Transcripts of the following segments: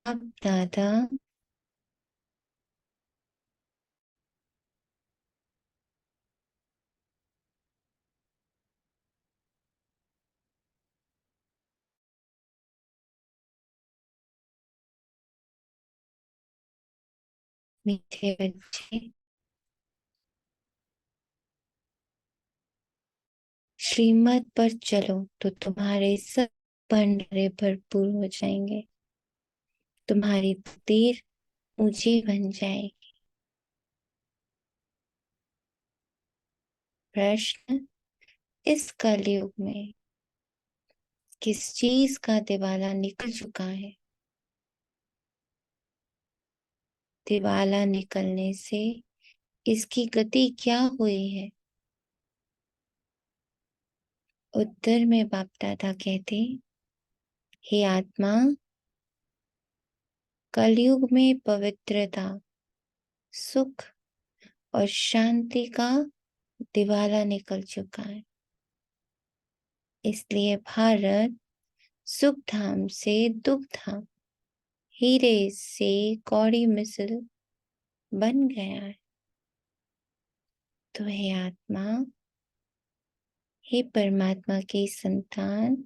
बाप दादा मीठे बच्चे, श्रीमत पर चलो तो तुम्हारे सब भंडारे भरपूर हो जाएंगे, तुम्हारी तकदीर ऊंची बन जाएगी। प्रश्न, इस कलयुग में किस चीज का दिवाला निकल चुका है? दिवाला निकलने से इसकी गति क्या हुई है? उत्तर में बाप दादा कहते, हे आत्मा, कलयुग में पवित्रता, सुख और शांति का दिवाला निकल चुका है। इसलिए भारत सुख धाम से दुख धाम, हीरे से कौड़ी मिसल बन गया है। तो हे आत्मा, हे परमात्मा की संतान,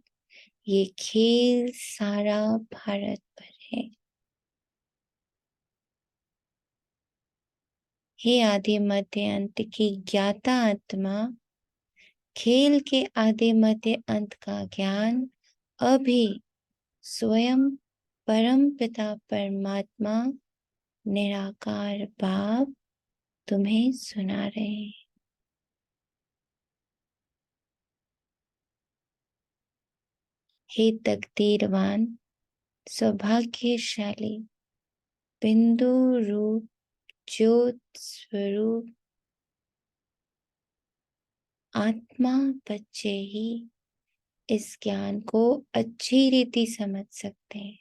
ये खेल सारा भारत पर है। हे आदि मध्य अंत की ज्ञाता आत्मा, खेल के आदि मध्य अंत का ज्ञान अभी स्वयं परम पिता परमात्मा निराकार बाप तुम्हें सुना रहे हैं। हे तकदीरवान सौभाग्यशाली बिंदु रूप ज्योत स्वरूप आत्मा, बच्चे ही इस ज्ञान को अच्छी रीति समझ सकते हैं।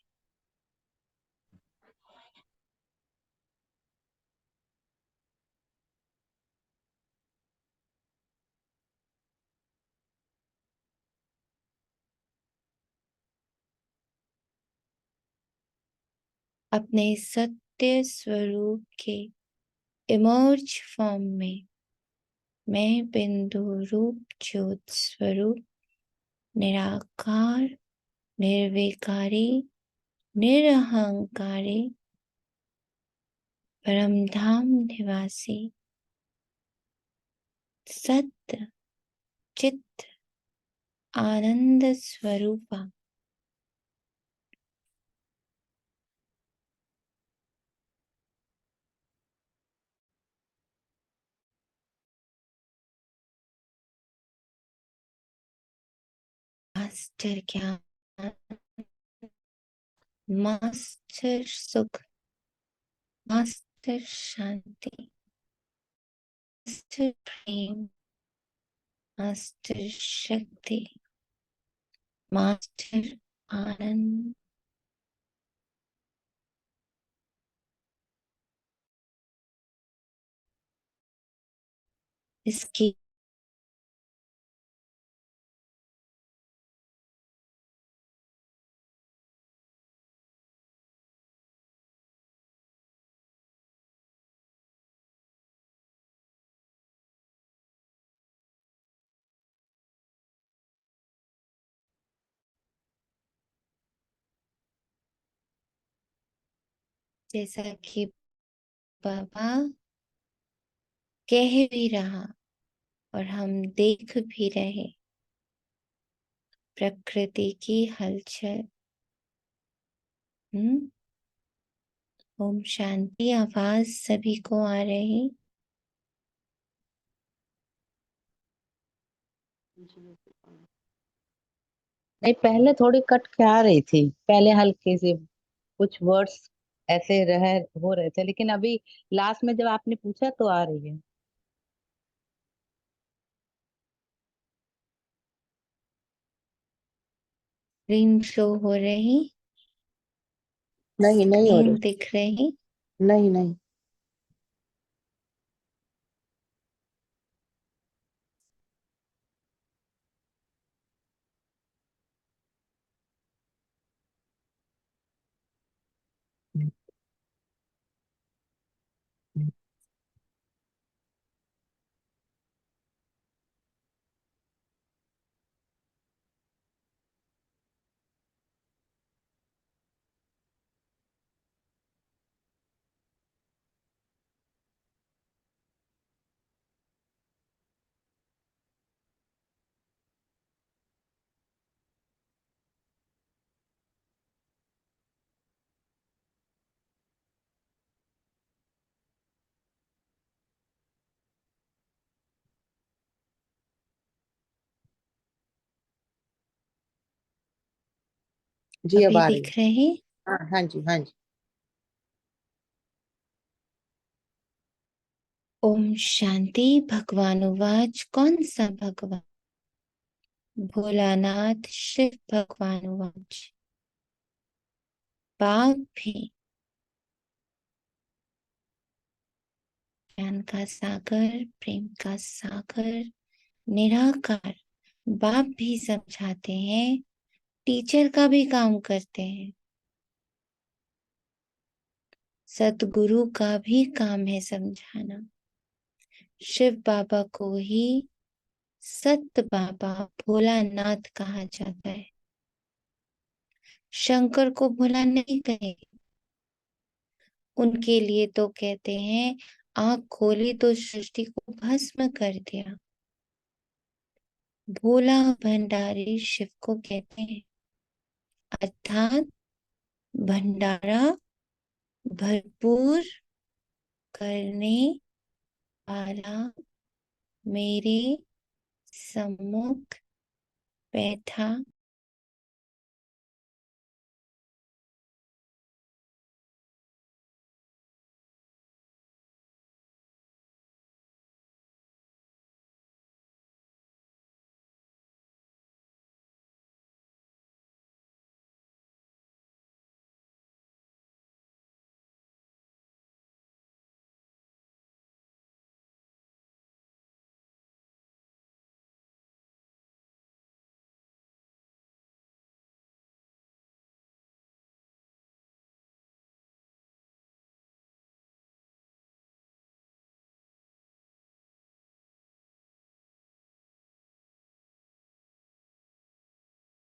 अपने सत्य स्वरूप के इमर्ज फॉर्म में मैं बिंदु रूप ज्योत स्वरूप निराकार, निर्विकारी, निरहंकारी, परमधाम निवासी, सत्य चित्त आनंद स्वरूपा मास्टर ज्ञान, मास्टर सुख, मास्टर शांति, मास्टर प्रेम, मास्टर शक्ति, मास्टर आनंद, इसकी जैसा कि बाबा कह भी रहा और हम देख भी रहे, प्रकृति की हलचल। ओम शांति आवाज सभी को आ रही? नहीं, पहले थोड़ी कट के आ रही थी, पहले हल्के से कुछ वर्ड्स ऐसे रह हो रहे थे, लेकिन अभी लास्ट में जब आपने पूछा तो आ रही है। स्क्रीन शो हो रही? नहीं, नहीं हो स्क्रीन रही। दिख रही? नहीं, नहीं। जी अब अभी आ रही है। दिख रहे? हाँ हाँ जी, हाँ जी। ओम शांति। भगवान उवाच। कौन सा भगवान? भोलानाथ शिव भगवान उवाच। बाप भी ज्ञान का सागर, प्रेम का सागर, निराकार बाप भी समझाते हैं, टीचर का भी काम करते हैं। सतगुरु का भी काम है समझाना। शिव बाबा को ही सत बाबा भोलानाथ कहा जाता है। शंकर को भोला नहीं कहेंगे, उनके लिए तो कहते हैं आंख खोली तो सृष्टि को भस्म कर दिया। भोला भंडारी शिव को कहते हैं, अर्थात भंडारा भरपूर करने वाला मेरे सम्मुख बैठा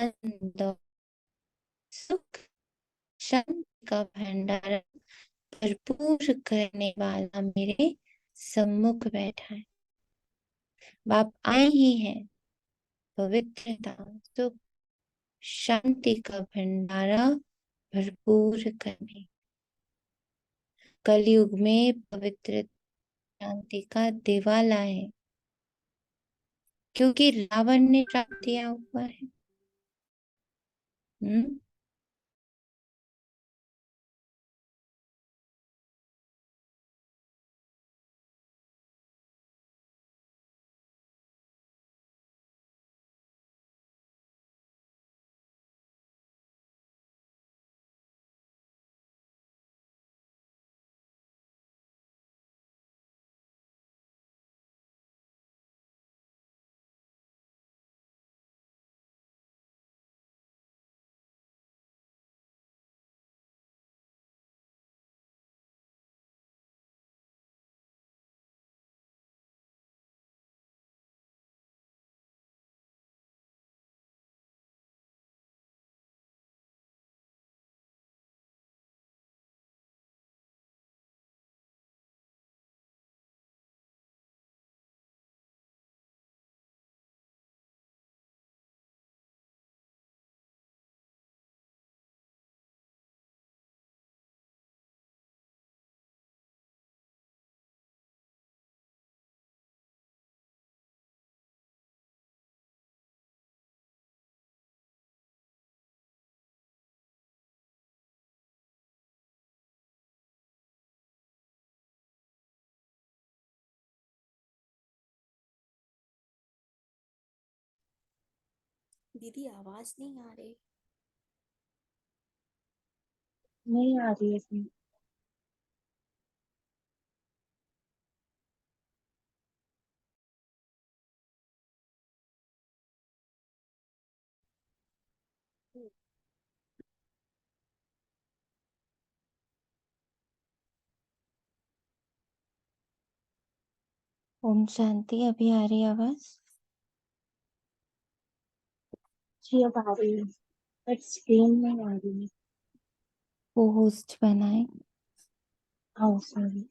आनंद, सुख, शांति का भंडार भरपूर करने वाला मेरे सम्मुख बैठा है। बाप आए ही हैं पवित्रता, सुख, शांति का भंडारा भरपूर करने। कलयुग में पवित्र शांति का दिवाला है, क्योंकि रावण ने श्राप दिया हुआ है। हम्म। दीदी आवाज नहीं आ रही। नहीं आ रही है इसमें। ओम शांति। अभी आ रही आवाज? जी अब आ रही है, बट स्क्रीन में आ रही है। वो होस्ट बनाए। हाँ सॉरी।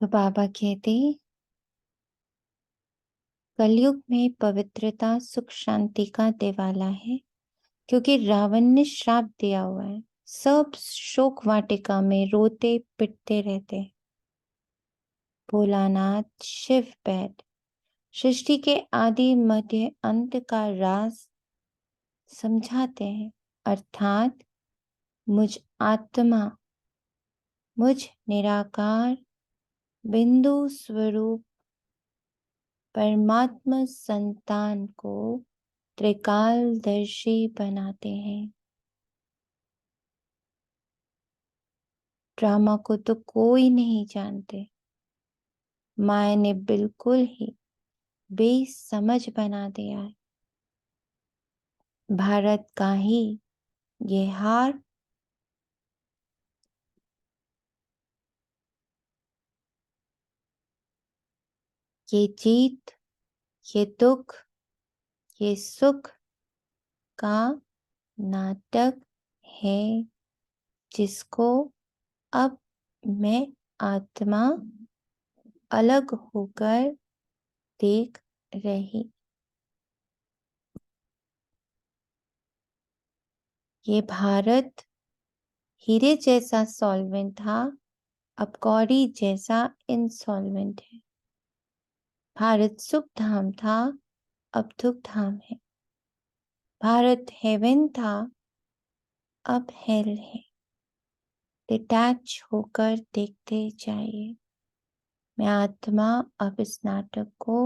तो बाबा कहते, कलयुग में पवित्रता सुख शांति का दिवाला है, क्योंकि रावण ने श्राप दिया हुआ है। सब शोक वाटिका में रोते पिटते रहते हैं। भोलानाथ शिव बैठ सृष्टि के आदि मध्य अंत का राज समझाते हैं, अर्थात मुझ आत्मा, मुझ निराकार बिंदु स्वरूप परमात्मा संतान को त्रिकालदर्शी बनाते हैं। ड्रामा को तो कोई नहीं जानते, माया ने बिल्कुल ही बेसमझ बना दिया है। भारत का ही ये हार ये जीत, ये दुख, ये सुख का नाटक है, जिसको अब मैं आत्मा अलग होकर देख रही। ये भारत हीरे जैसा सॉल्वेंट था, अब कौड़ी जैसा इंसॉल्वेंट है। भारत सुख धाम था, अब दुख धाम है। भारत हेवन था, अब हेल है। डिटैच होकर देखते जाइए। मैं आत्मा अब इस नाटक को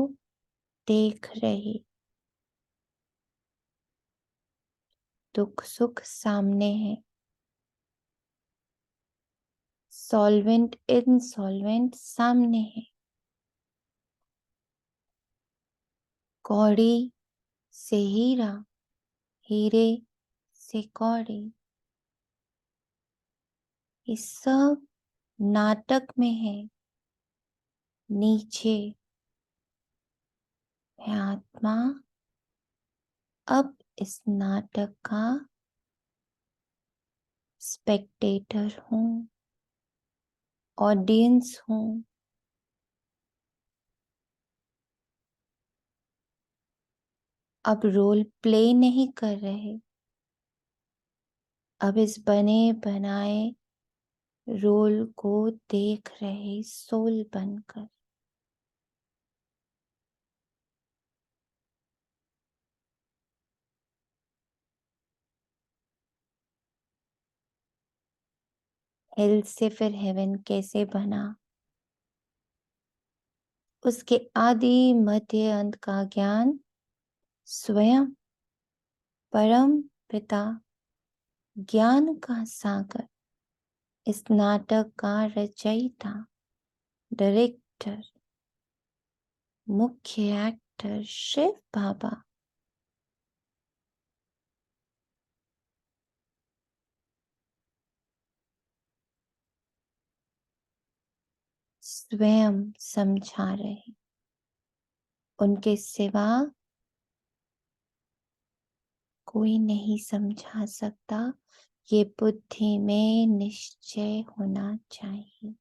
देख रही। दुख सुख सामने है, सॉल्वेंट इनसॉल्वेंट सामने है। कौड़ी से हीरा, हीरे से कौड़ी, ये सब नाटक में है। नीचे मैं आत्मा अब इस नाटक का स्पेक्टेटर हूँ, ऑडियंस हूँ। अब रोल प्ले नहीं कर रहे, अब इस बने बनाए रोल को देख रहे सोल बनकर। हेल से फिर हेवन कैसे बना, उसके आदि मध्य अंत का ज्ञान स्वयं परम पिता ज्ञान का सागर इस नाटक का रचयिता, डायरेक्टर, मुख्य एक्टर शिव बाबा स्वयं समझा रहे। उनके सिवा कोई नहीं समझा सकता। ये बुद्धि में निश्चय होना चाहिए।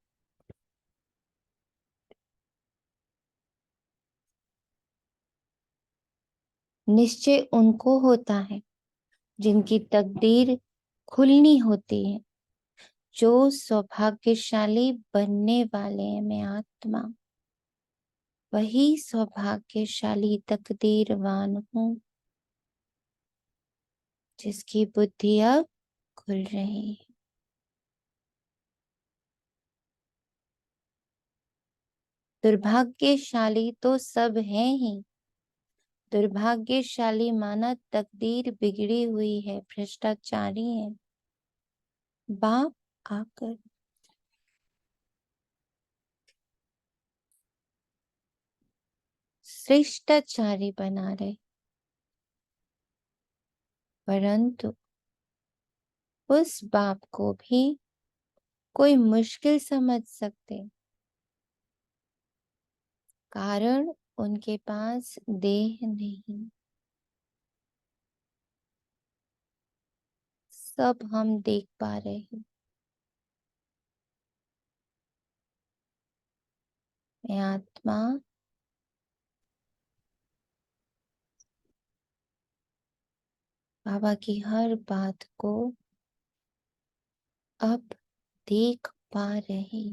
निश्चय उनको होता है जिनकी तकदीर खुलनी होती है, जो सौभाग्यशाली बनने वाले हैं। मैं आत्मा वही सौभाग्यशाली तकदीरवान हूँ, जिसकी बुद्धि अब खुल रही है। दुर्भाग्यशाली तो सब हैं ही। दुर्भाग्यशाली माना तकदीर बिगड़ी हुई है, भ्रष्टाचारी है। बाप आकर शिष्टाचारी बना रहे, परंतु उस बाप को भी कोई मुश्किल समझ सकते, कारण उनके पास देह नहीं। सब हम देख पा रहे हैं। मैं आत्मा बाबा की हर बात को अब देख पा रही,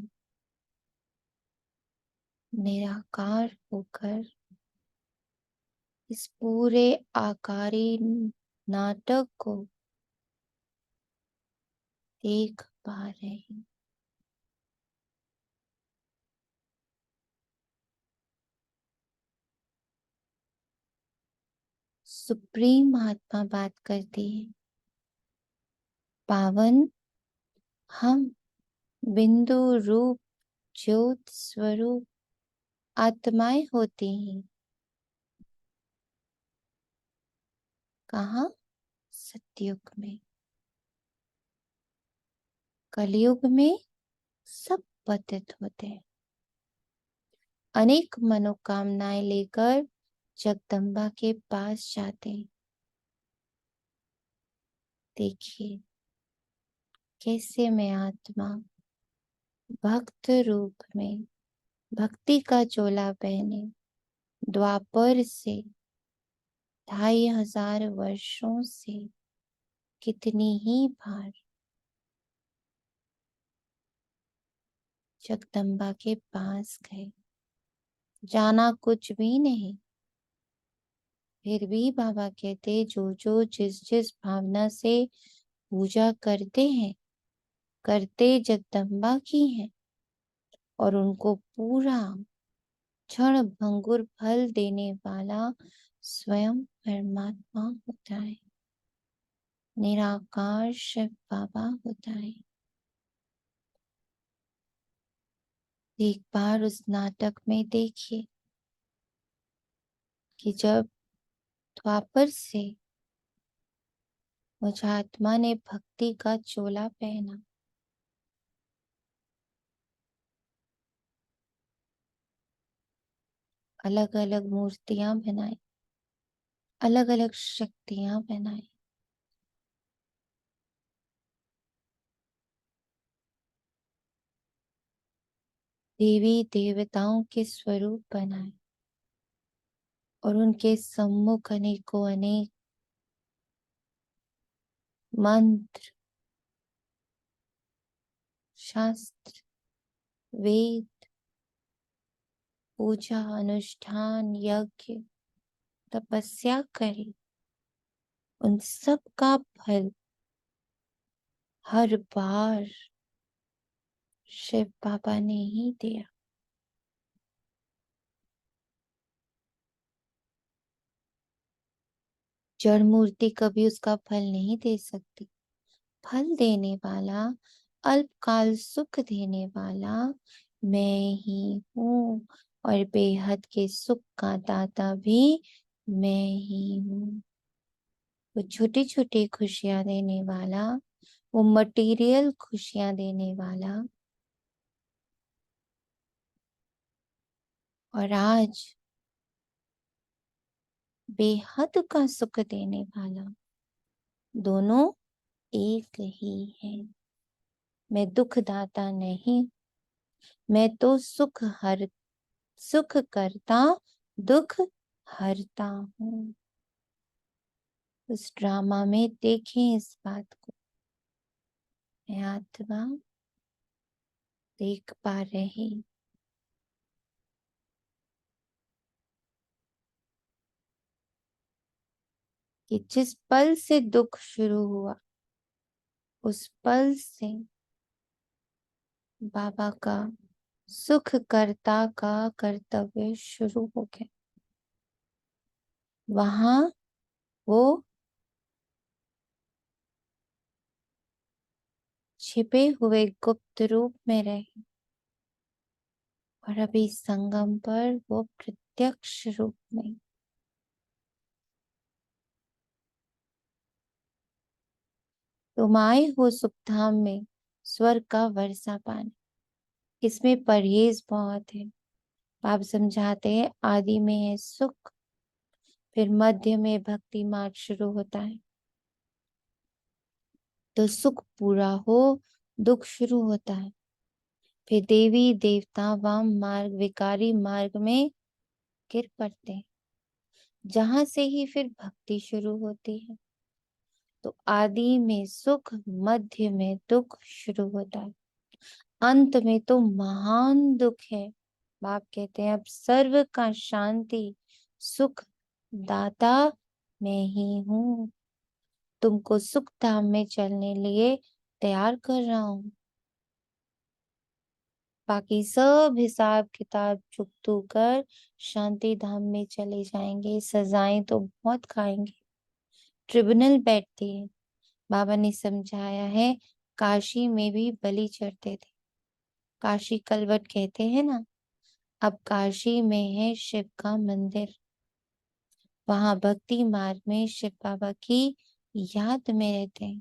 निराकार होकर इस पूरे आकारी नाटक को देख पा रही। सुप्रीम आत्मा बात करती है, पावन हम बिंदु रूप ज्योत स्वरूप आत्माएं होती हैं। कहाँ? सतयुग में। कलयुग में सब पतित होते हैं। अनेक मनोकामनाएं लेकर जगदम्बा के पास जाते हैं। देखिए कैसे मैं आत्मा भक्त रूप में भक्ति का चोला पहने द्वापर से 2500 वर्षों से कितनी ही बार जगदम्बा के पास गए, जाना कुछ भी नहीं, फिर भी बाबा कहते जो जो जिस जिस भावना से पूजा करते हैं, करते जगदम्बा की है और उनको पूरा क्षण भंगुर फल देने वाला स्वयं परमात्मा होता है, निराकार शिव बाबा होता है। एक बार उस नाटक में देखिए कि जब द्वापर से मुझ आत्मा ने भक्ति का चोला पहना, अलग अलग मूर्तियां बनाई, अलग अलग शक्तियां बनाई, देवी देवताओं के स्वरूप बनाए और उनके सम्मुख अनेकों अनेक मंत्र, शास्त्र, वेद, पूजा, अनुष्ठान, यज्ञ, तपस्या करे। उन सब का फल हर बार शिव बाबा ने ही दिया। जड़ मूर्ति कभी उसका फल नहीं दे सकती। फल देने वाला, अल्पकाल सुख देने वाला मैं ही हूँ और बेहद के सुख का दाता भी मैं ही हूँ। वो छोटी छोटी खुशियां देने वाला, वो मटेरियल खुशियां देने वाला और आज बेहद का सुख देने वाला, दोनों एक ही है। मैं दुख दाता नहीं, मैं तो सुख करता, दुख हरता हूँ। उस ड्रामा में देखें इस बात को। मैं आत्मा देख पा रही, कि जिस पल से दुख शुरू हुआ, उस पल से बाबा का सुखकर्ता का कर्तव्य शुरू हो गया। वहां वो छिपे हुए गुप्त रूप में रहे और अभी संगम पर वो प्रत्यक्ष रूप में। तुम आए हो सुखधाम में स्वर्ग का वर्षा पाने। इसमें परहेज बहुत है। आप समझाते हैं आदि में है सुख, फिर मध्य में भक्ति मार्ग शुरू होता है, तो सुख पूरा हो दुख शुरू होता है। फिर देवी देवता वाम मार्ग विकारी मार्ग में गिर पड़ते हैं, जहां से ही फिर भक्ति शुरू होती है। तो आदि में सुख, मध्य में दुख शुरू होता है, अंत में तो महान दुख है। बाप कहते हैं अब सर्व का शांति सुख दाता मैं ही हूँ, तुमको सुख धाम में चलने लिए तैयार कर रहा हूँ। बाकी सब हिसाब किताब चुकतू कर शांति धाम में चले जाएंगे, सजाएं तो बहुत खाएंगे, ट्रिब्यूनल बैठती है। बाबा ने समझाया है, काशी में भी बलि चढ़ते थे, काशी कलवट कहते हैं ना। अब काशी में है शिव का मंदिर, वहां भक्ति मार्ग में शिव बाबा की याद में रहते हैं।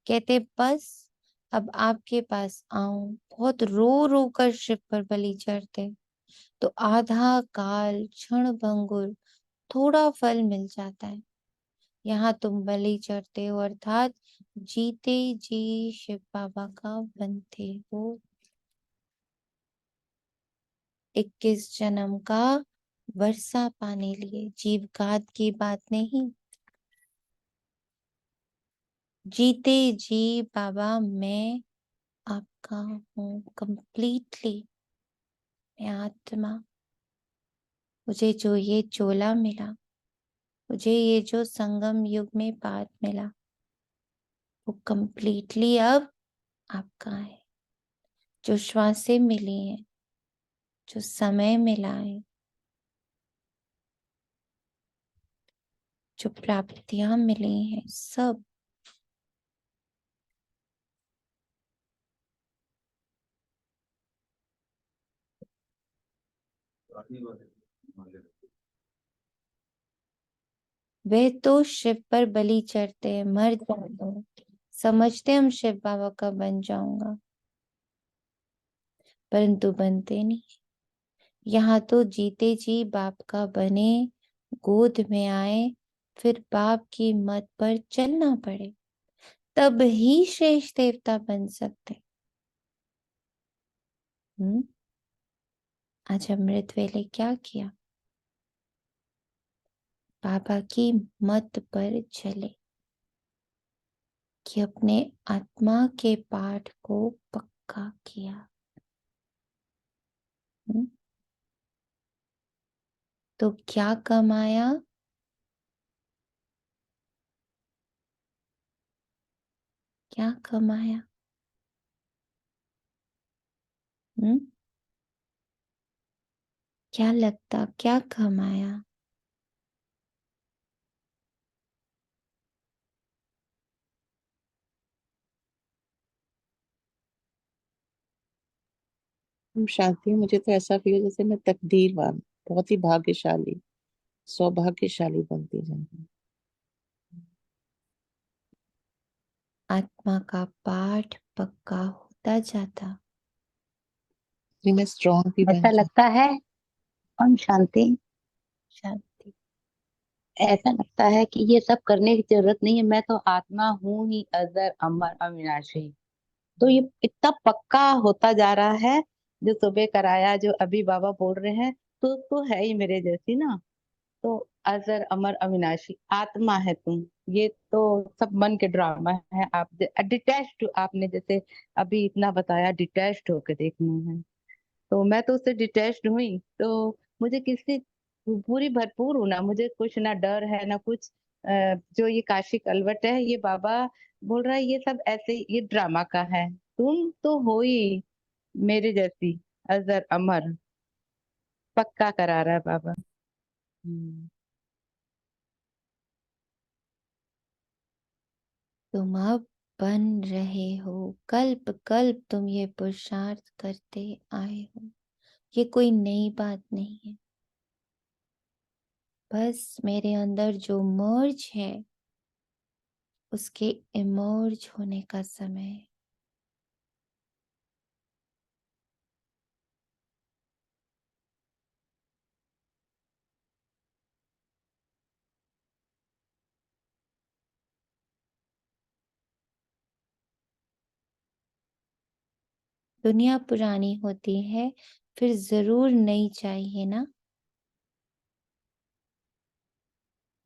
कहते बस अब आपके पास आऊं, बहुत रो रो कर शिव पर बलि चढ़ते, तो आधा काल क्षण भंगुर थोड़ा फल मिल जाता है। यहाँ तुम बलि चढ़ते हो अर्थात जीते जी शिव बाबा का बनते हो। 21 जन्म का वर्षा पाने लिए, जीवघात की बात नहीं। जीते जी बाबा मैं आपका हूँ कंप्लीटली, मैं आत्मा। मुझे जो ये चोला मिला, मुझे ये जो संगम युग में पाठ मिला, वो कंप्लीटली अब आपका है। जो श्वासें मिली हैं, जो समय मिला है, जो प्राप्तियां मिली हैं, सब वे तो शिव पर बलि चढ़ते हैं, मर जाते हैं, समझते हम शिव बाबा का बन जाऊंगा, परंतु बनते नहीं। यहाँ तो जीते जी बाप का बने, गोद में आए, फिर बाप की मत पर चलना पड़े, तब ही श्रेष्ठ देवता बन सकते। आज अमृत वेले क्या किया? बाबा की मत पर चले कि अपने आत्मा के पाठ को पक्का किया। तो क्या कमाया? क्या कमाया? क्या लगता, क्या कमाया? शांति, मुझे तो ऐसा फील जैसे मैं तकदीरवान, बहुत ही भाग्यशाली, सौभाग्यशाली बनती जाऊंगी। आत्मा का पाठ पक्का होता जाता, नहीं, मैं स्ट्रांग भी बन ऐसा जाती। लगता है। ओम शांति। शांति। ऐसा लगता है कि ये सब करने की जरूरत नहीं है, मैं तो आत्मा हूँ ही, अजर अमर अविनाशी। तो ये इतना पक्का होता जा रहा है। जो सुबह कराया, जो अभी बाबा बोल रहे हैं, तो है ही मेरे जैसी ना। तो अजर अमर अविनाशी आत्मा है तुम। ये तो सब मन के ड्रामा है। आप डिटैच्ड, आपने जैसे अभी इतना बताया, डिटैच्ड होकर देखना है। तो मैं तो उससे डिटैच्ड हुई, तो मुझे किसी पूरी भरपूर हूं ना, मुझे कुछ ना डर है ना कुछ। जो ये काशी कलवट है, ये बाबा बोल रहा है ये सब ऐसे ये ड्रामा का है। तुम तो हो ही मेरे जैसी, अजर अमर, पक्का करा रहा है बाबा। तुम अब बन रहे हो, कल्प कल्प तुम ये पुरुषार्थ करते आए हो, ये कोई नई बात नहीं है। बस मेरे अंदर जो मर्ज है, उसके इमर्ज होने का समय है। दुनिया पुरानी होती है फिर जरूर नई चाहिए ना।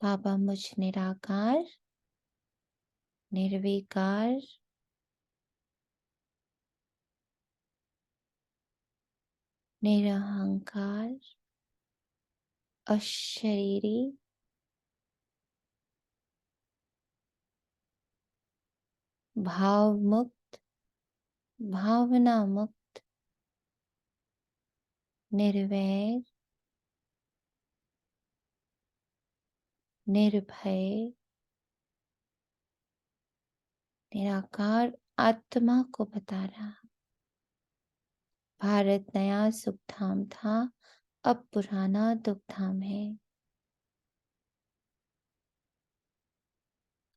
बाबा मुझ निराकार, निर्विकार, निरहंकार, अशरीरी, भाव मुक्त, भावना मुक्त, निर्वैर, निर्भय, निराकार आत्मा को बता रहा। भारत नया सुखधाम था, अब पुराना दुखधाम है।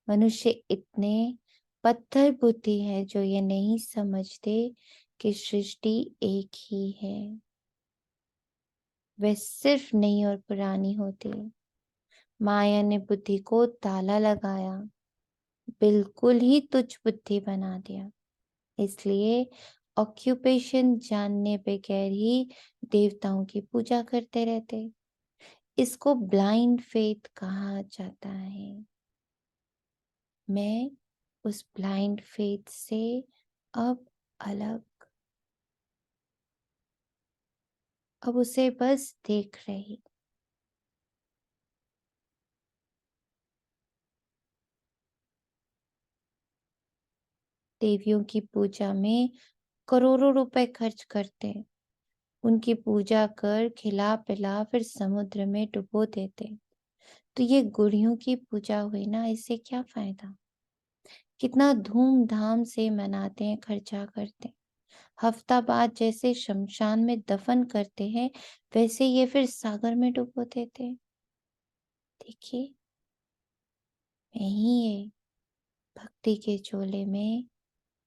मनुष्य इतने पत्थर बुद्धि है जो ये नहीं समझते कि सृष्टि एक ही है, वह सिर्फ नई और पुरानी होती। माया ने बुद्धि को ताला लगाया, बिल्कुल ही तुच्छ बुद्धि बना दिया। इसलिए ऑक्यूपेशन जानने बगैर ही देवताओं की पूजा करते रहते। इसको ब्लाइंड फेथ कहा जाता है। मैं उस ब्लाइंड फेथ से अब अलग, अब उसे बस देख रही। देवियों की पूजा में करोड़ों रुपए खर्च करते, उनकी पूजा कर खिला पिला फिर समुद्र में डुबो देते। तो ये गुड़ियों की पूजा हुई ना, इससे क्या फायदा। कितना धूमधाम से मनाते हैं, खर्चा करते हैं। हफ्ता बाद जैसे शमशान में दफन करते हैं वैसे ये फिर सागर में डुबो देते हैं। देखिए मैं ही ये भक्ति के चोले में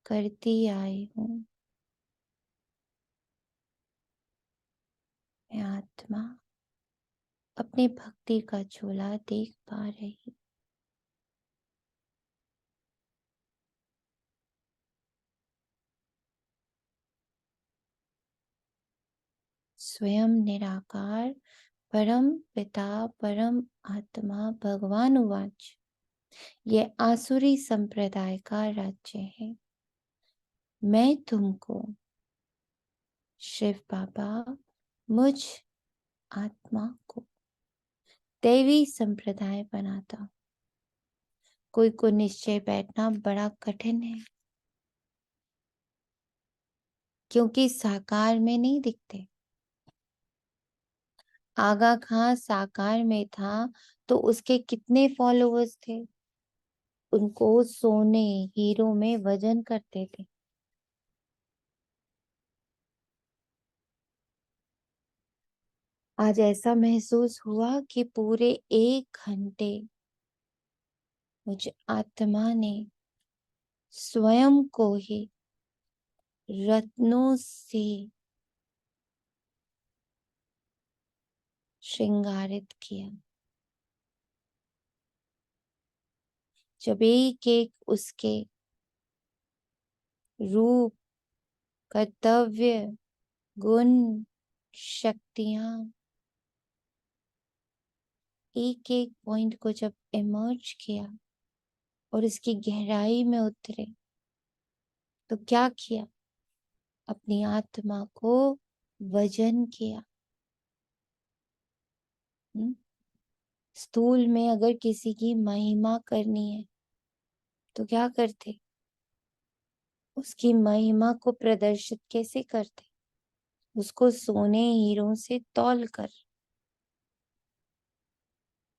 करती आई हूँ। मैं आत्मा अपनी भक्ति का चोला देख पा रही। स्वयं निराकार परम पिता परम आत्मा भगवान उवाच, ये आसुरी संप्रदाय का राज्य है। मैं तुमको शिव बाबा मुझ आत्मा को दैवी संप्रदाय बनाता हूं। कोई को निश्चय बैठना बड़ा कठिन है, क्योंकि साकार में नहीं दिखते। आगा खां साकार में था तो उसके कितने फॉलोअर्स थे, उनको सोने हीरो में वजन करते थे। आज ऐसा महसूस हुआ कि पूरे 1 घंटे मुझ आत्मा ने स्वयं को ही रत्नों से श्रृंगारित किया। जब एक एक उसके रूप, कर्तव्य, गुण, शक्तियां एक एक पॉइंट को जब इमर्ज किया और इसकी गहराई में उतरे, तो क्या किया, अपनी आत्मा को वजन किया। स्थूल में अगर किसी की महिमा करनी है तो क्या करते, उसकी महिमा को प्रदर्शित कैसे करते, उसको सोने हीरों से तौल कर।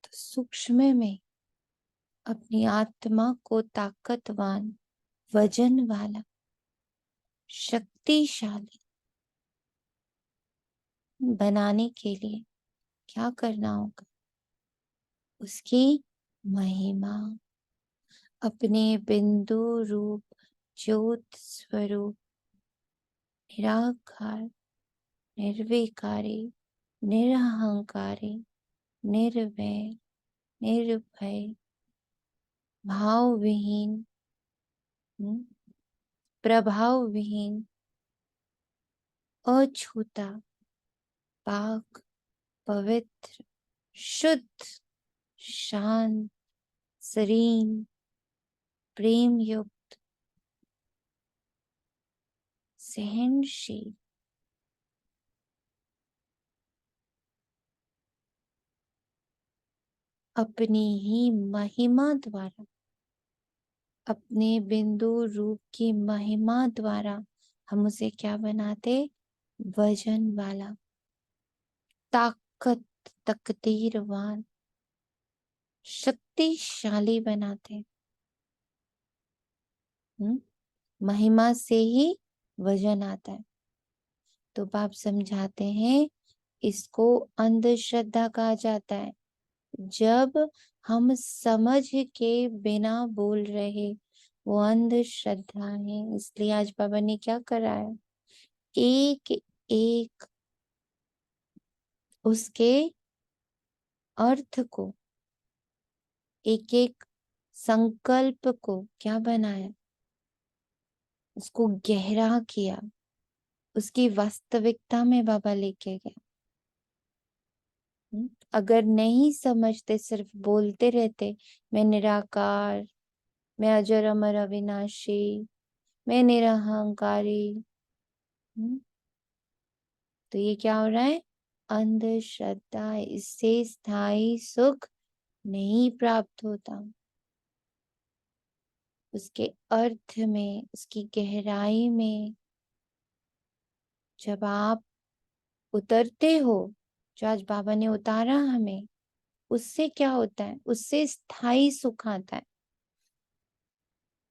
तो सूक्ष्म में अपनी आत्मा को ताकतवान, वजन वाला, शक्तिशाली बनाने के लिए क्या करना होगा, उसकी महिमा, अपने बिंदु रूप ज्योत स्वरूप निराकार, निर्विकारी, निरहंकारी, निर्वैर, निर्भय, भाव विहीन, प्रभाव विहीन, अछूता, पाक, पवित्र, शुद्ध, शांत, serene, प्रेम युक्त, सहनशील, अपनी ही महिमा द्वारा, अपने बिंदु रूप की महिमा द्वारा हम उसे क्या बनाते? वजन वाला, ताकत, तकदीरवान, शक्तिशाली बनाते। महिमा से ही वजन आता है। तो बाप समझाते हैं इसको अंधश्रद्धा कहा जाता है। जब हम समझ के बिना बोल रहे, वो अंधश्रद्धा है। इसलिए आज बाबा ने क्या करा है, एक एक उसके अर्थ को, एक एक संकल्प को क्या बनाया, उसको गहरा किया, उसकी वास्तविकता में बाबा लेके गया। अगर नहीं समझते, सिर्फ बोलते रहते, मैं निराकार, मैं अजर अमर अविनाशी, मैं निरहंकारी, तो ये क्या हो रहा है? अंधश्रद्धा। इससे स्थायी सुख नहीं प्राप्त होता। उसके अर्थ में, उसकी गहराई में जब आप उतरते हो, जो आज बाबा ने उतारा हमें, उससे क्या होता है? उससे स्थायी सुख आता है।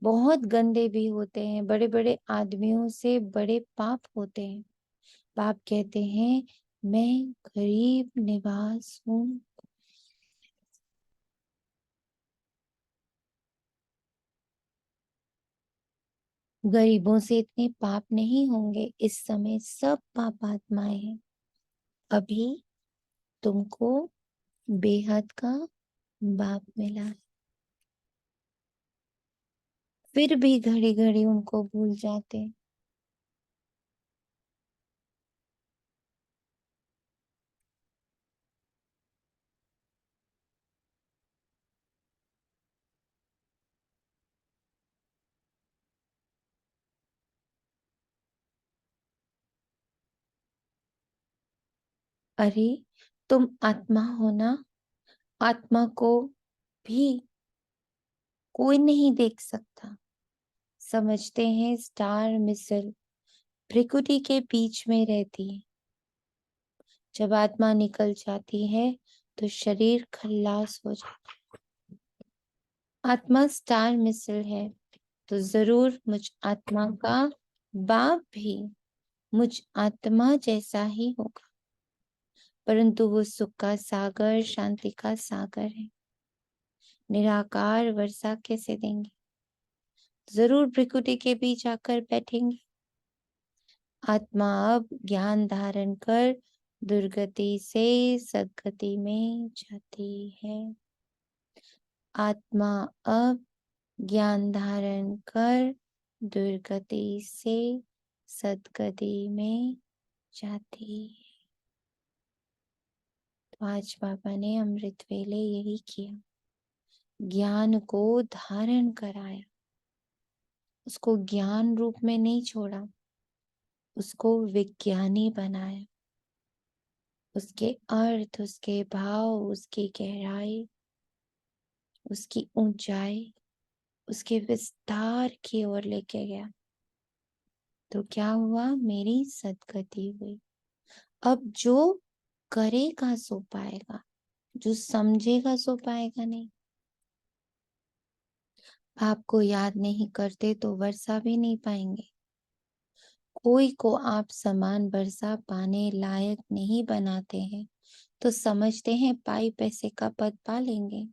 बहुत गंदे भी होते हैं, बड़े बड़े आदमियों से बड़े पाप होते हैं। बाप कहते हैं मैं गरीब निवास हूँ। गरीबों से इतने पाप नहीं होंगे। इस समय सब पाप आत्माएं हैं। अभी तुमको बेहद का बाप मिला है, फिर भी घड़ी घड़ी उनको भूल जाते। अरे तुम आत्मा हो ना, आत्मा को भी कोई नहीं देख सकता। समझते हैं स्टार मिसल भ्रिकुटी के बीच में रहती है। जब आत्मा निकल जाती है तो शरीर खल्लास हो जाता है। आत्मा स्टार मिसल है तो जरूर मुझ आत्मा का बाप भी मुझ आत्मा जैसा ही होगा, परंतु वो सुख का सागर, शांति का सागर है। निराकार वर्षा कैसे देंगे? जरूर भ्रिकुटी के बीच आकर बैठेंगे। आत्मा अब ज्ञान धारण कर दुर्गति से सद्गति में जाती है। आत्मा अब ज्ञान धारण कर दुर्गति से सद्गति में जाती है। तो आज बाबा ने अमृत वेले यही किया, ज्ञान को धारण कराया। उसको ज्ञान रूप में नहीं छोड़ा, उसको विज्ञानी बनाया। उसके अर्थ, उसके भाव, उसकी गहराई, उसकी ऊंचाई, उसके विस्तार की ओर लेके गया। तो क्या हुआ? मेरी सद्गति हुई। अब जो करेगा सो पाएगा, जो समझेगा सो पाएगा नहीं। आपको याद नहीं करते तो वर्षा भी नहीं पाएंगे। कोई को आप समान वर्षा पाने लायक नहीं बनाते हैं तो समझते हैं पाई पैसे का पद पा लेंगे।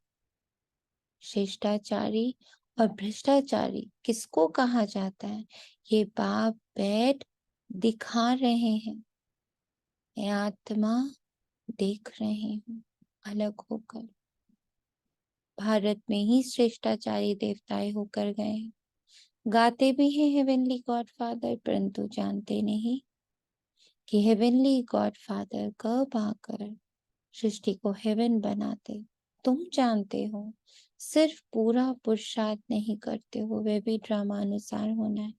शिष्टाचारी और भ्रष्टाचारी किसको कहा जाता है? ये बाप बैठ दिखा रहे हैं, मैं आत्मा देख रहे हूँ अलग होकर। भारत में ही श्रेष्ठाचारी देवताएं होकर गए हैं, गाते भी हैं हेवनली गॉड फादर, परंतु जानते नहीं। कि हेवनली गॉडफादर कब आकर सृष्टि को हेवन बनाते। तुम जानते हो, सिर्फ पूरा पुरुषार्थ नहीं करते हो, वे भी ड्रामानुसार होना है।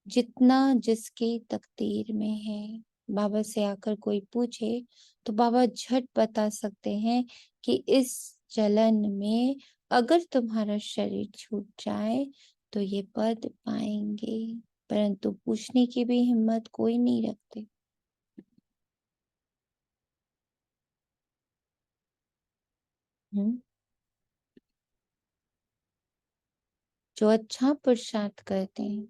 जितना जिसकी तकदीर में है। बाबा से आकर कोई पूछे तो बाबा झट बता सकते हैं कि इस चलन में अगर तुम्हारा शरीर छूट जाए तो ये पद पाएंगे, परंतु पूछने की भी हिम्मत कोई नहीं रखते। जो अच्छा पुरुषार्थ करते हैं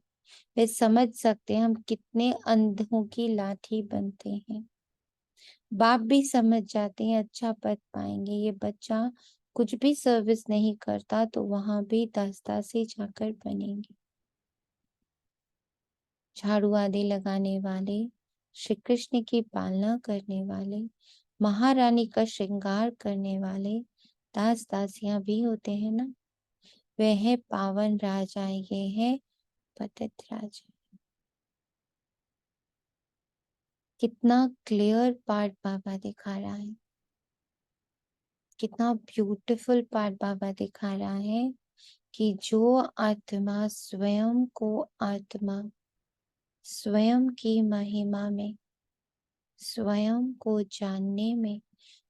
वे समझ सकते हैं हम कितने अंधों की लाठी बनते हैं। बाप भी समझ जाते हैं अच्छा पद पाएंगे। ये बच्चा कुछ भी सर्विस नहीं करता तो वहां भी दास-दासी जाकर बनेंगे। झाड़ू आदि लगाने वाले, श्री कृष्ण की पालना करने वाले, महारानी का श्रृंगार करने वाले दास दासियां भी होते हैं ना। वे हैं पावन राजा, ये है पतित राजा। कितना क्लियर पार्ट बाबा दिखा रहा है, कितना ब्यूटीफुल पार्ट बाबा दिखा रहा है कि जो आत्मा स्वयं को आत्मा स्वयं की महिमा में, स्वयं को जानने में,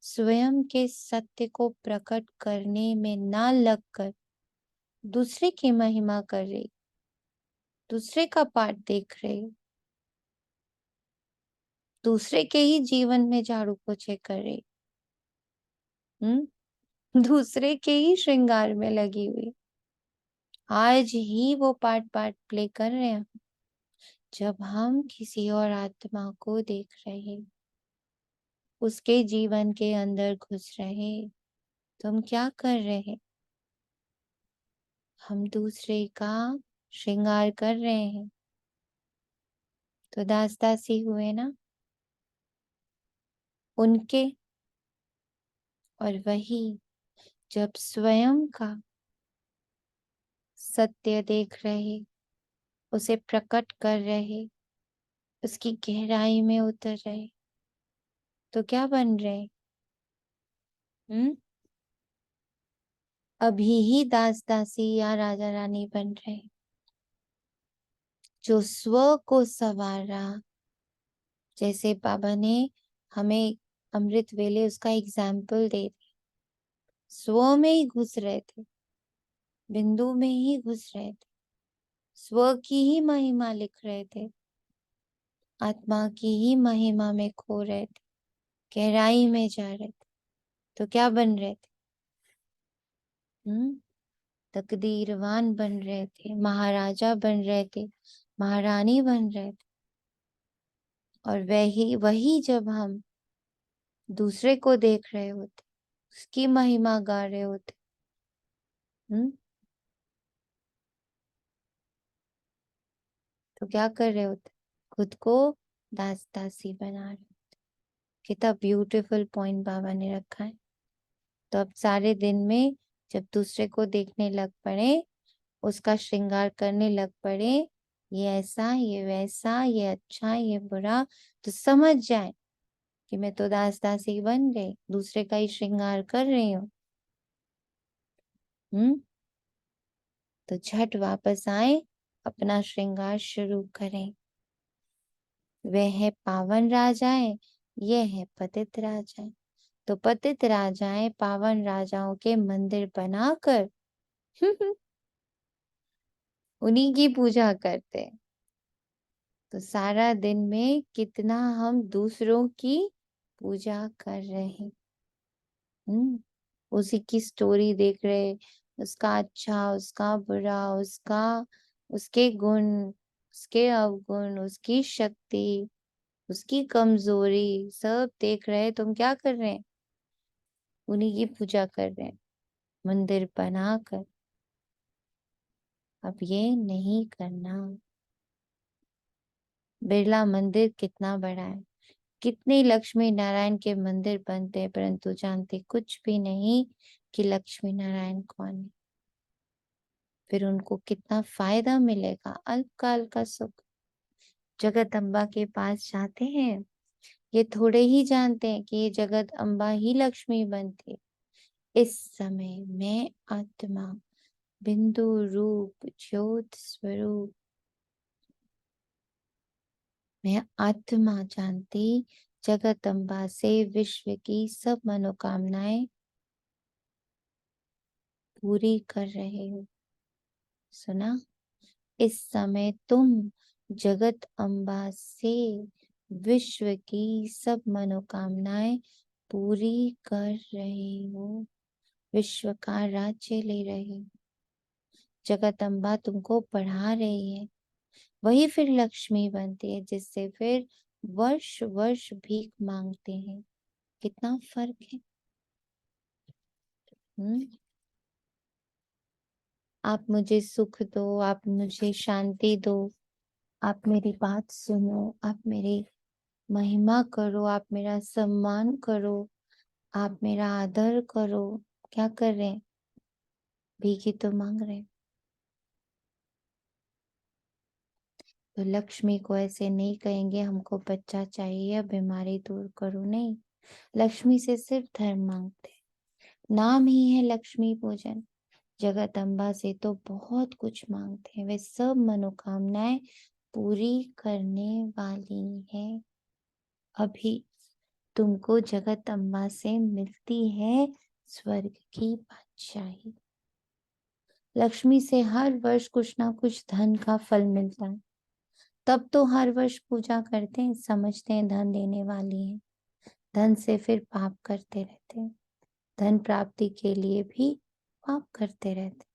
स्वयं के सत्य को प्रकट करने में ना लगकर दूसरे की महिमा कर रही, दूसरे का पार्ट देख रहे, दूसरे के ही जीवन में झाड़ू पोछे कर रही, दूसरे के ही श्रृंगार में लगी हुई, आज ही वो पार्ट प्ले कर रहे हैं। जब हम किसी और आत्मा को देख रहे, उसके जीवन के अंदर घुस रहे, तो हम क्या कर रहे हैं? हम दूसरे का श्रृंगार कर रहे हैं। तो दास दासी हुए ना उनके। और वही जब स्वयं का सत्य देख रहे, उसे प्रकट कर रहे, उसकी गहराई में उतर रहे, तो क्या बन रहे? अभी ही दास दासी या राजा रानी बन रहे, जो स्व को संवारा। जैसे बाबा ने हमें अमृत वेले उसका एग्जाम्पल दे दिया। स्व में ही घुस रहे थे, बिंदु में ही घुस रहे थे, स्व की ही महिमा लिख रहे थे, आत्मा की ही महिमा में खो रहे थे, गहराई में जा रहे थे। तो क्या बन रहे थे? तकदीरवान बन रहे थे, महाराजा बन रहे थे, महारानी बन रहे थे। और वही जब हम दूसरे को देख रहे होते, उसकी महिमा गा रहे होते, तो क्या कर रहे होते? खुद को दास दासी बना रहे होते। कितना ब्यूटीफुल पॉइंट बाबा ने रखा है। तो अब सारे दिन में जब दूसरे को देखने लग पड़े, उसका श्रृंगार करने लग पड़े, ये ऐसा, ये वैसा, ये अच्छा, ये बुरा, तो समझ जाए कि मैं तो दास दासी बन गई, दूसरे का ही श्रृंगार कर रही हूँ। तो झट वापस आए, अपना श्रृंगार शुरू करें। वह है पावन राजाएं, ये है पतित राजाएं। तो पतित राजाएं पावन राजाओं के मंदिर बनाकर उन्हीं की पूजा करते हैं। तो सारा दिन में कितना हम दूसरों की पूजा कर रहे हैं। उसी की स्टोरी देख रहे, उसका अच्छा, उसका बुरा, उसके गुण, उसके अवगुण, उसकी शक्ति, उसकी कमजोरी सब देख रहे। तुम क्या कर रहे हैं? उन्हीं की पूजा कर रहे हैं, मंदिर बनाकर। अब ये नहीं करना। बिरला मंदिर कितना बड़ा है, कितने लक्ष्मी नारायण के मंदिर बनते हैं, परंतु जानते कुछ भी नहीं कि लक्ष्मी नारायण कौन है। फिर उनको कितना फायदा मिलेगा, अल्पकाल का सुख, जगत अम्बा के पास जाते हैं, ये थोड़े ही जानते हैं कि ये जगत अम्बा ही लक्ष्मी बनती है। इस समय मैं आत्मा, बिंदु रूप, ज्योत स्वरूप, मैं आत्मा जानती जगत अम्बा से विश्व की सब मनोकामनाएं पूरी कर रहे हो। सुना? इस समय तुम जगत अम्बा से विश्व की सब मनोकामनाएं पूरी कर रहे हो, विश्व का राज्य ले रहे हो। जगत अम्बा तुमको पढ़ा रही है, वही फिर लक्ष्मी बनती है, जिससे फिर वर्ष वर्ष भीख मांगते हैं। कितना फर्क है। आप मुझे सुख दो, आप मुझे शांति दो, आप मेरी बात सुनो, आप मेरी महिमा करो, आप मेरा सम्मान करो, आप मेरा आदर करो। क्या कर रहे हैं? भीख ही तो मांग रहे हैं। तो लक्ष्मी को ऐसे नहीं कहेंगे हमको बच्चा चाहिए या बीमारी दूर करो, नहीं। लक्ष्मी से सिर्फ धर्म मांगते हैं। नाम ही है लक्ष्मी पूजन। जगत अम्बा से तो बहुत कुछ मांगते हैं, वे सब मनोकामनाएं पूरी करने वाली है। अभी तुमको जगत अम्बा से मिलती है स्वर्ग की बादशाही। लक्ष्मी से हर वर्ष कुछ ना कुछ धन का फल मिलता है, तब तो हर वर्ष पूजा करते हैं, समझते हैं धन देने वाली है। धन से फिर पाप करते रहते हैं, धन प्राप्ति के लिए भी पाप करते रहते हैं।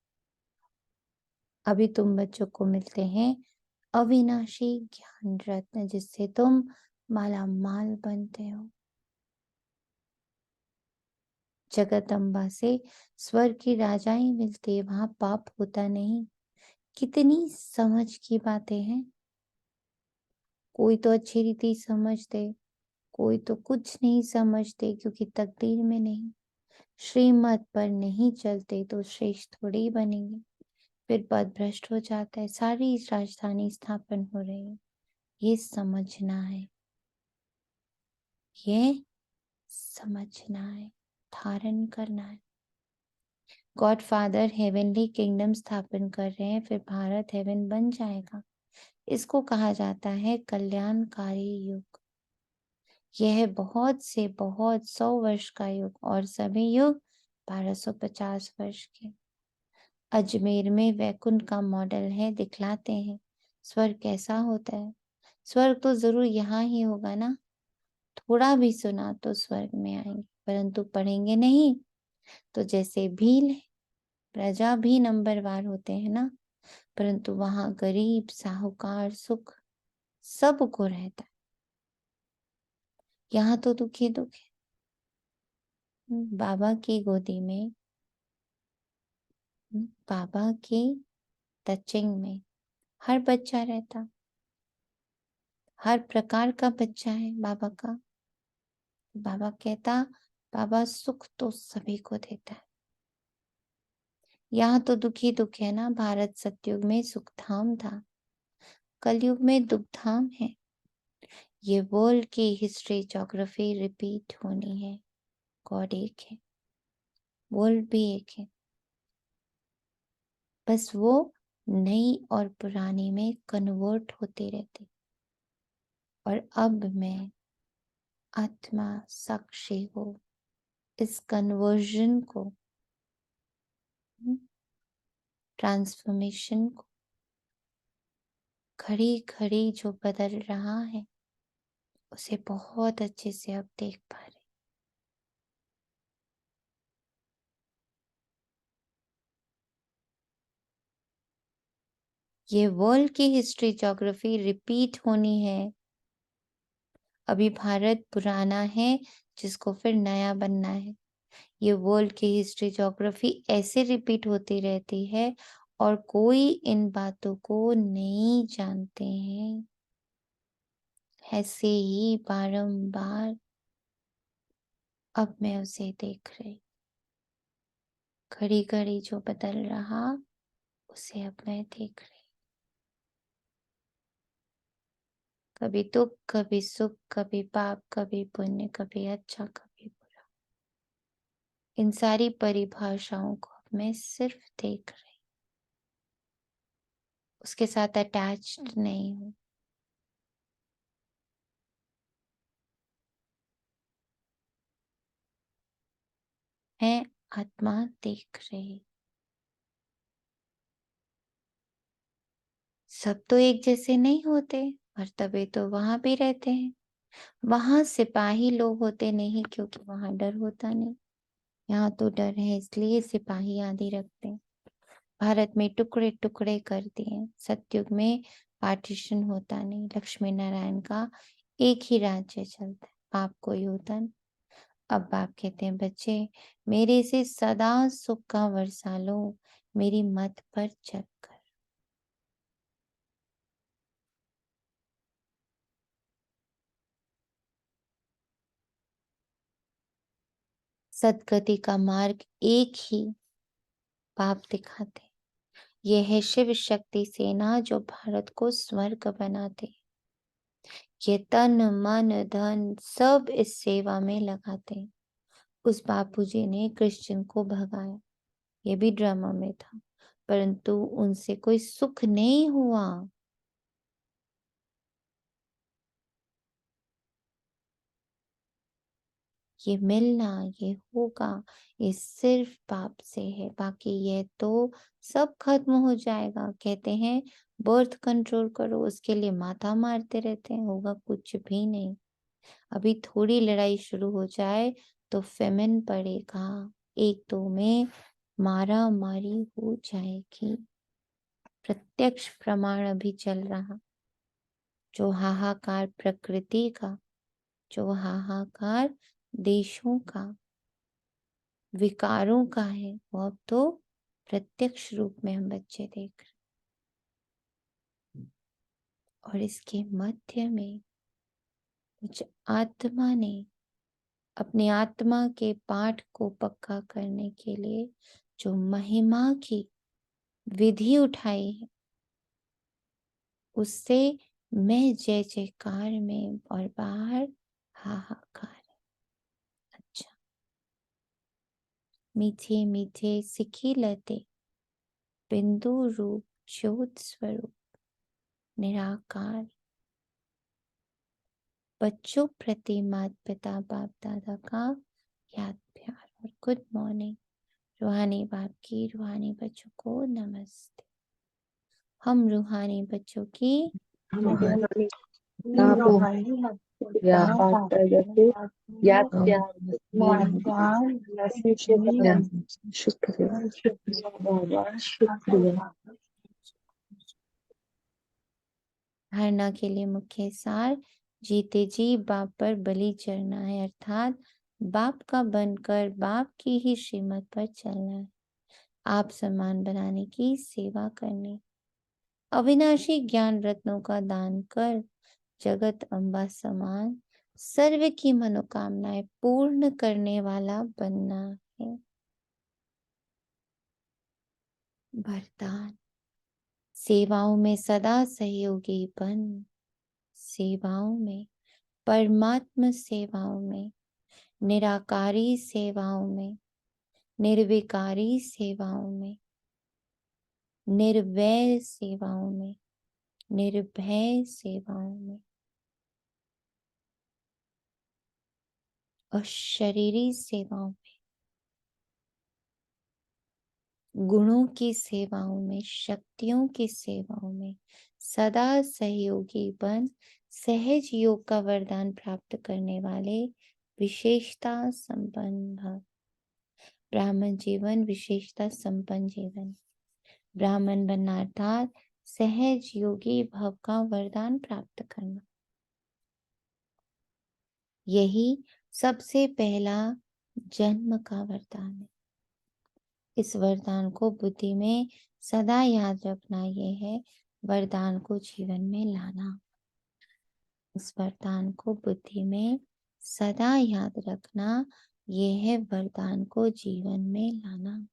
अभी तुम बच्चों को मिलते हैं अविनाशी ज्ञान रत्न, जिससे तुम माला माल बनते हो। जगत अम्बा से स्वर्ग की राजाएं मिलती है, वहां पाप होता नहीं। कितनी समझ की बातें हैं। कोई तो अच्छी रीति समझते, कोई तो कुछ नहीं समझते, क्योंकि तकदीर में नहीं, श्रीमत पर नहीं चलते तो श्रेष्ठ थोड़ी ही बनेंगे। फिर पद भ्रष्ट हो जाता है, सारी राजधानी स्थापन हो रही है। ये समझना है, ये समझना है, धारण करना है। गॉड फादर हेवनली किंगडम स्थापन कर रहे हैं, फिर भारत हेवन बन जाएगा। इसको कहा जाता है कल्याणकारी युग। यह बहुत से बहुत 100 वर्ष का युग, और सभी युग 1250 वर्ष के। अजमेर में वैकुंठ का मॉडल है, दिखलाते हैं स्वर्ग कैसा होता है। स्वर्ग तो जरूर यहाँ ही होगा ना। थोड़ा भी सुना तो स्वर्ग में आएंगे, परंतु पढ़ेंगे नहीं। तो जैसे भील है, प्रजा भी नंबरवार होते हैं ना, परंतु वहां गरीब साहूकार सुख सबको रहता है। यहाँ तो दुखी दुख है। बाबा की गोदी में, बाबा की टचिंग में हर बच्चा रहता, हर प्रकार का बच्चा है बाबा का। बाबा कहता, बाबा सुख तो सभी को देता है। यहाँ तो दुखी दुख है ना। भारत सतयुग में सुखधाम था, कलयुग में दुखधाम है। ये वर्ल्ड की हिस्ट्री ज्योग्राफी रिपीट होनी है। गॉड एक है, वर्ल्ड भी एक है, बस वो नई और पुरानी में कन्वर्ट होते रहते। और अब मैं आत्मा साक्षी हो इस कन्वर्जन को, ट्रांसफॉर्मेशन को, घड़ी घड़ी जो बदल रहा है उसे बहुत अच्छे से अब देख पा रहे। ये वर्ल्ड की हिस्ट्री ज्योग्राफी रिपीट होनी है। अभी भारत पुराना है, जिसको फिर नया बनना है। ये वर्ल्ड की हिस्ट्री ज्योग्राफी ऐसे रिपीट होती रहती है, और कोई इन बातों को नहीं जानते हैं। ऐसे ही बारंबार अब मैं उसे देख रही, घड़ी घड़ी जो बदल रहा उसे अब मैं देख रही। कभी दुख, कभी सुख, कभी पाप, कभी पुण्य, कभी अच्छा, कभी बुरा। इन सारी परिभाषाओं को मैं सिर्फ देख रही, उसके साथ अटैच्ड नहीं हूं। मैं आत्मा देख रही। सब तो एक जैसे नहीं होते, मर्तबे तो वहां भी रहते हैं। वहां सिपाही लोग होते नहीं, क्योंकि वहां डर होता नहीं। यहाँ तो डर है, इसलिए सिपाही आदि रखते हैं। भारत में टुकड़े टुकड़े कर दिए। सतयुग में पार्टीशन होता नहीं। लक्ष्मी नारायण का एक ही राज्य चलता है, बाप कोई होता नहीं। अब बाप कहते हैं, बच्चे मेरे से सदा सुख का वर्षा लो, मेरी मत पर जग कर। सदगति का मार्ग एक ही बाप दिखाते। यह है शिव शक्ति सेना जो भारत को स्वर्ग बनाते। ये तन मन धन सब इस सेवा में लगाते। उस बापूजी ने क्रिश्चियन को भगाया, ये भी ड्रामा में था, परंतु उनसे कोई सुख नहीं हुआ। ये मिलना, ये होगा, ये सिर्फ बाप से है। बाकी ये तो सब खत्म हो जाएगा। कहते हैं बर्थ कंट्रोल करो, उसके लिए माथा मारते रहते हैं, होगा कुछ भी नहीं। अभी थोड़ी लड़ाई शुरू हो जाए तो फेमिन पड़ेगा, एक दो में मारा मारी हो जाएगी। प्रत्यक्ष प्रमाण अभी चल रहा। जो हाहाकार प्रकृति का, जो हाहाकार देशों का, विकारों का है, वो अब तो प्रत्यक्ष रूप में हम बच्चे देख रहे। और इसके मध्य में कुछ आत्मा ने अपनी आत्मा के पाठ को पक्का करने के लिए जो महिमा की विधि उठाई है, उससे मैं जय जयकार में और बाहर हाहाकार है। अच्छा, मीठे मीठे सिखी लते बिंदु रूप ज्योत स्वरूप निराकार। बच्चों प्रति माता पिता बाप दादा का याद प्यार और गुड मॉर्निंग। रूहानी बाप की रूहानी बच्चों को नमस्ते। हम रूहानी बच्चों की धारणा के लिए मुख्य सार, जीते जी बाप पर बलि चढ़ना है, अर्थात बाप का बनकर बाप की ही श्रीमत पर चलना है। आप सम्मान बनाने की सेवा करनी। अविनाशी ज्ञान रत्नों का दान कर जगत अम्बा समान सर्व की मनोकामनाएं पूर्ण करने वाला बनना है। वरदान, सेवाओं में सदा सहयोगी बन। सेवाओं में, परमात्म सेवाओं में, निराकारी सेवाओं में, निर्विकारी सेवाओं में, निर्वैर सेवाओं में, निर्भय सेवाओं में, और शरीरी सेवाओं में, गुणों की सेवाओं में, शक्तियों की सेवाओं में सदा सहयोगी बन सहज योग का वरदान प्राप्त करने वाले विशेषता संपन्न भव। ब्राह्मण जीवन विशेषता संपन्न जीवन। ब्राह्मण बनना अर्थात सहज योगी भव का वरदान प्राप्त करना। यही सबसे पहला जन्म का वरदान है। इस वरदान को बुद्धि में सदा याद रखना, यह है वरदान को जीवन में लाना। इस वरदान को बुद्धि में सदा याद रखना, यह है वरदान को जीवन में लाना।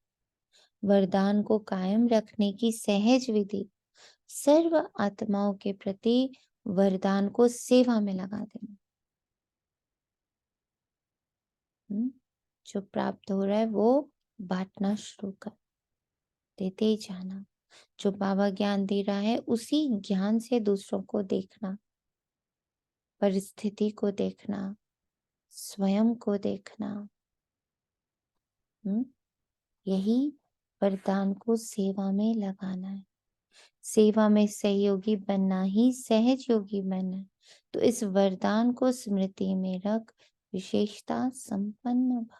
वरदान को कायम रखने की सहज विधि सर्व आत्माओं के प्रति वरदान को सेवा में लगा देना। जो प्राप्त हो रहा है वो बांटना शुरू कर, देते ही जाना। जो बाबा ज्ञान दे रहा है उसी ज्ञान से दूसरों को देखना, परिस्थिति को देखना, स्वयं को देखना। यही वरदान को सेवा में लगाना है। सेवा में सहयोगी बनना ही सहज योगी बनना है। तो इस वरदान को स्मृति में रख विशेषता संपन्न भव।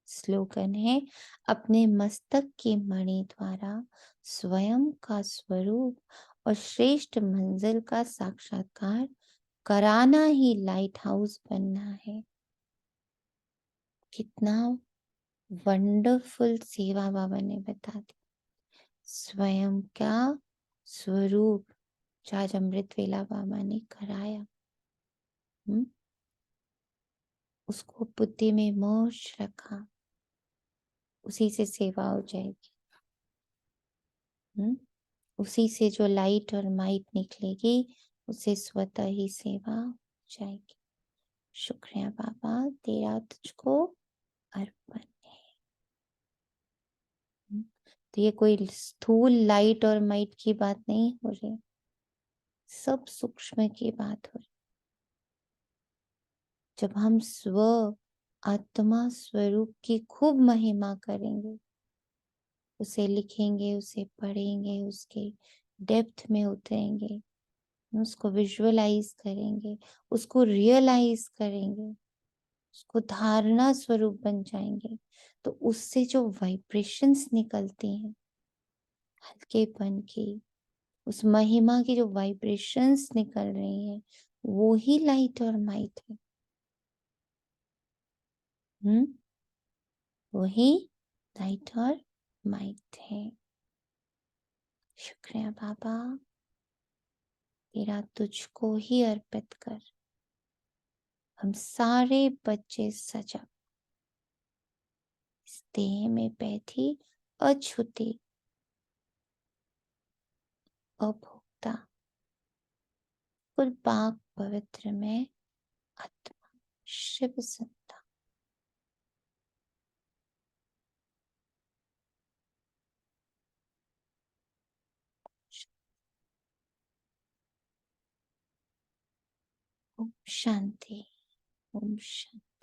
स्लोगन है, अपने मस्तक की मणि द्वारा स्वयं का स्वरूप और श्रेष्ठ मंजिल का साक्षात्कार कराना ही लाइट हाउस बनना है। कितना वंडरफुल सेवा बाबा ने बता दी। स्वयं का स्वरूप जो आज अमृत वेला बाबा ने कराया, उसको बुद्धि में मोश रखा, उसी से सेवा हो जाएगी। उसी से जो लाइट और माइट निकलेगी उससे स्वतः ही सेवा हो जाएगी। शुक्रिया बाबा, तेरा तुझको अर्पण है। तो ये कोई स्थूल लाइट और माइट की बात नहीं हो रही, सब सूक्ष्म की बात हो रही। जब हम स्व आत्मा स्वरूप की खूब महिमा करेंगे, उसे लिखेंगे, उसे पढ़ेंगे, उसके डेप्थ में उतरेंगे, उसको विजुअलाइज करेंगे, उसको रियलाइज करेंगे, उसको धारणा स्वरूप बन जाएंगे, तो उससे जो वाइब्रेशंस निकलती हैं हल्केपन की, उस महिमा की जो वाइब्रेशंस निकल रही हैं, वो ही लाइट और माइट है। वही लाइट और माइट है। शुक्रिया बाबा, तेरा तुझको ही अर्पित कर हम सारे बच्चे सजग, इस देह में बैठी अछूती अभोक्ता कुल पाक पवित्र में आत्मा शिव संता। ओम शांति, ओम शांति।